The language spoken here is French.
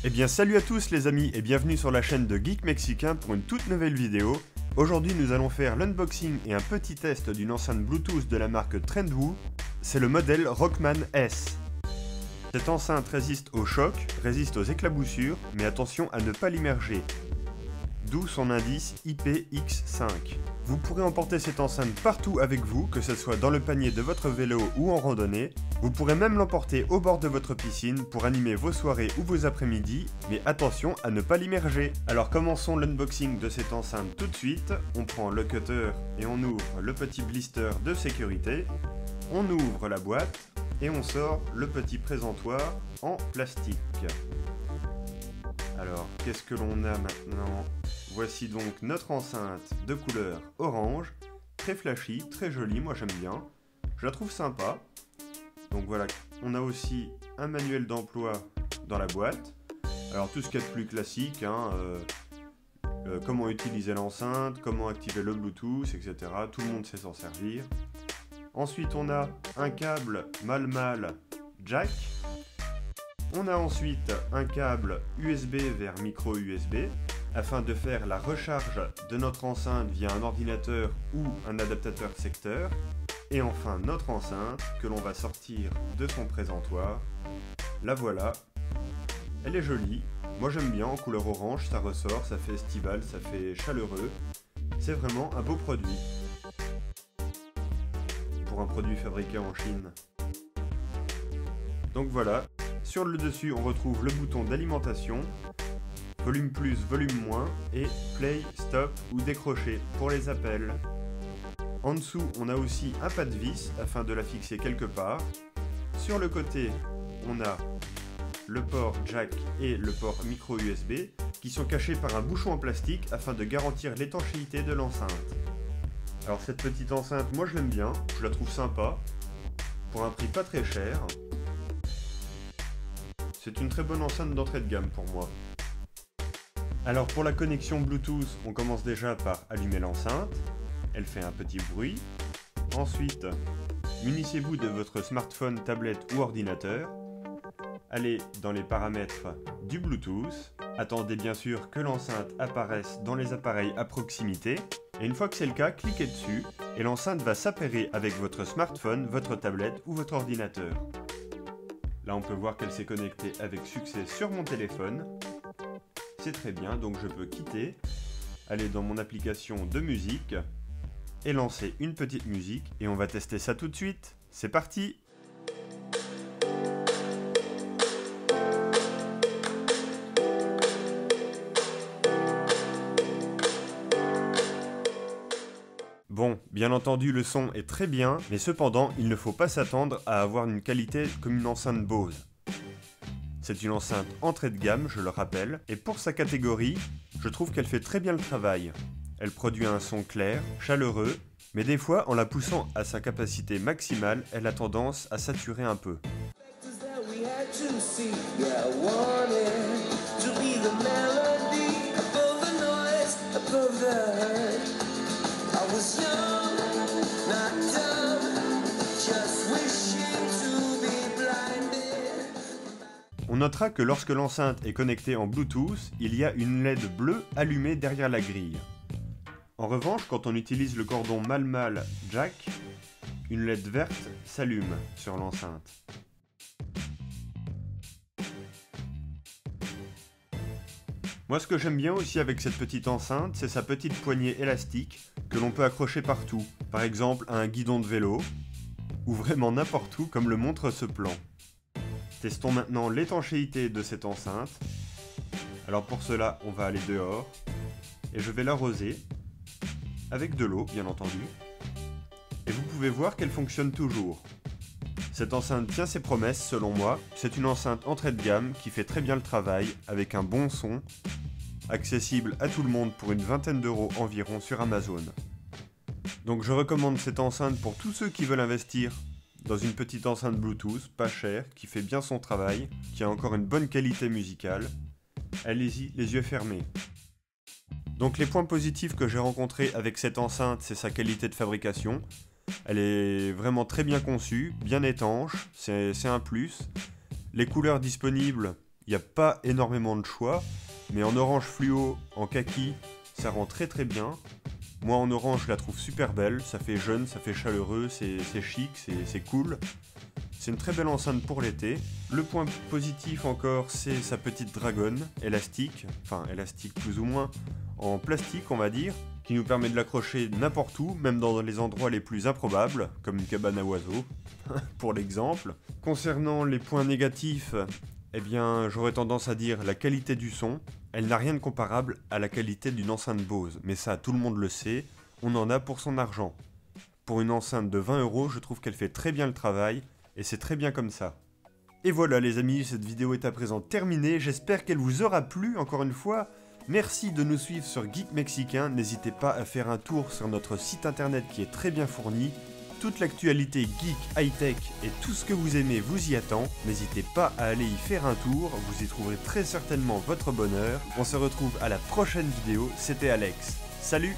Eh bien salut à tous les amis et bienvenue sur la chaîne de Geek Mexicain pour une toute nouvelle vidéo. Aujourd'hui nous allons faire l'unboxing et un petit test d'une enceinte Bluetooth de la marque Trendwoo. C'est le modèle Rockman S. Cette enceinte résiste au choc, résiste aux éclaboussures, mais attention à ne pas l'immerger. D'où son indice IPX5. Vous pourrez emporter cette enceinte partout avec vous, que ce soit dans le panier de votre vélo ou en randonnée. Vous pourrez même l'emporter au bord de votre piscine pour animer vos soirées ou vos après-midi, mais attention à ne pas l'immerger. Alors commençons l'unboxing de cette enceinte tout de suite. On prend le cutter et on ouvre le petit blister de sécurité. On ouvre la boîte et on sort le petit présentoir en plastique. Alors, qu'est-ce que l'on a maintenant? Voici donc notre enceinte de couleur orange, très flashy, très jolie, moi j'aime bien. Je la trouve sympa. Donc voilà, on a aussi un manuel d'emploi dans la boîte. Alors tout ce qu'il y a de plus classique, comment utiliser l'enceinte, comment activer le Bluetooth, etc. Tout le monde sait s'en servir. Ensuite on a un câble mal jack. On a ensuite un câble USB vers micro USB afin de faire la recharge de notre enceinte via un ordinateur ou un adaptateur secteur. Et enfin notre enceinte que l'on va sortir de son présentoir. La voilà. Elle est jolie. Moi j'aime bien en couleur orange, ça ressort, ça fait estival, ça fait chaleureux. C'est vraiment un beau produit. Pour un produit fabriqué en Chine. Donc voilà. Sur le dessus, on retrouve le bouton d'alimentation, volume plus, volume moins, et play, stop ou décrocher pour les appels. En dessous, on a aussi un pas de vis afin de la fixer quelque part. Sur le côté, on a le port jack et le port micro USB qui sont cachés par un bouchon en plastique afin de garantir l'étanchéité de l'enceinte. Alors cette petite enceinte, moi je l'aime bien, je la trouve sympa, pour un prix pas très cher. C'est une très bonne enceinte d'entrée de gamme pour moi. Alors pour la connexion Bluetooth, on commence déjà par allumer l'enceinte. Elle fait un petit bruit. Ensuite, munissez-vous de votre smartphone, tablette ou ordinateur. Allez dans les paramètres du Bluetooth. Attendez bien sûr que l'enceinte apparaisse dans les appareils à proximité. Et une fois que c'est le cas, cliquez dessus et l'enceinte va s'appairer avec votre smartphone, votre tablette ou votre ordinateur. Là, on peut voir qu'elle s'est connectée avec succès sur mon téléphone. C'est très bien, donc je peux quitter, aller dans mon application de musique et lancer une petite musique. Et on va tester ça tout de suite. C'est parti! Bon, bien entendu le son est très bien, mais cependant il ne faut pas s'attendre à avoir une qualité comme une enceinte Bose. C'est une enceinte entrée de gamme, je le rappelle, et pour sa catégorie, je trouve qu'elle fait très bien le travail. Elle produit un son clair, chaleureux, mais des fois en la poussant à sa capacité maximale, elle a tendance à saturer un peu. On notera que lorsque l'enceinte est connectée en Bluetooth, il y a une LED bleue allumée derrière la grille. En revanche, quand on utilise le cordon mal jack, une LED verte s'allume sur l'enceinte. Moi, ce que j'aime bien aussi avec cette petite enceinte, c'est sa petite poignée élastique que l'on peut accrocher partout, par exemple à un guidon de vélo, ou vraiment n'importe où comme le montre ce plan. Testons maintenant l'étanchéité de cette enceinte. Alors pour cela, on va aller dehors et je vais l'arroser avec de l'eau, bien entendu. Et vous pouvez voir qu'elle fonctionne toujours. Cette enceinte tient ses promesses selon moi. C'est une enceinte entrée de gamme qui fait très bien le travail avec un bon son, accessible à tout le monde pour une vingtaine d'euros environ sur Amazon. Donc je recommande cette enceinte pour tous ceux qui veulent investir dans une petite enceinte Bluetooth, pas chère, qui fait bien son travail, qui a encore une bonne qualité musicale. Allez-y, les yeux fermés. Donc les points positifs que j'ai rencontrés avec cette enceinte, c'est sa qualité de fabrication. Elle est vraiment très bien conçue, bien étanche, c'est un plus. Les couleurs disponibles, il n'y a pas énormément de choix, mais en orange fluo, en kaki, ça rend très très bien. Moi en orange je la trouve super belle, ça fait jeune, ça fait chaleureux, c'est chic, c'est cool. C'est une très belle enceinte pour l'été. Le point positif encore, c'est sa petite dragonne, élastique, enfin élastique plus ou moins, en plastique on va dire, qui nous permet de l'accrocher n'importe où, même dans les endroits les plus improbables, comme une cabane à oiseaux, pour l'exemple. Concernant les points négatifs, eh bien j'aurais tendance à dire la qualité du son. Elle n'a rien de comparable à la qualité d'une enceinte Bose, mais ça tout le monde le sait, on en a pour son argent. Pour une enceinte de 20 €, je trouve qu'elle fait très bien le travail, et c'est très bien comme ça. Et voilà les amis, cette vidéo est à présent terminée, j'espère qu'elle vous aura plu encore une fois. Merci de nous suivre sur Geek Mexicain, n'hésitez pas à faire un tour sur notre site internet qui est très bien fourni. Toute l'actualité geek, high-tech et tout ce que vous aimez vous y attend. N'hésitez pas à aller y faire un tour, vous y trouverez très certainement votre bonheur. On se retrouve à la prochaine vidéo, c'était Alex. Salut!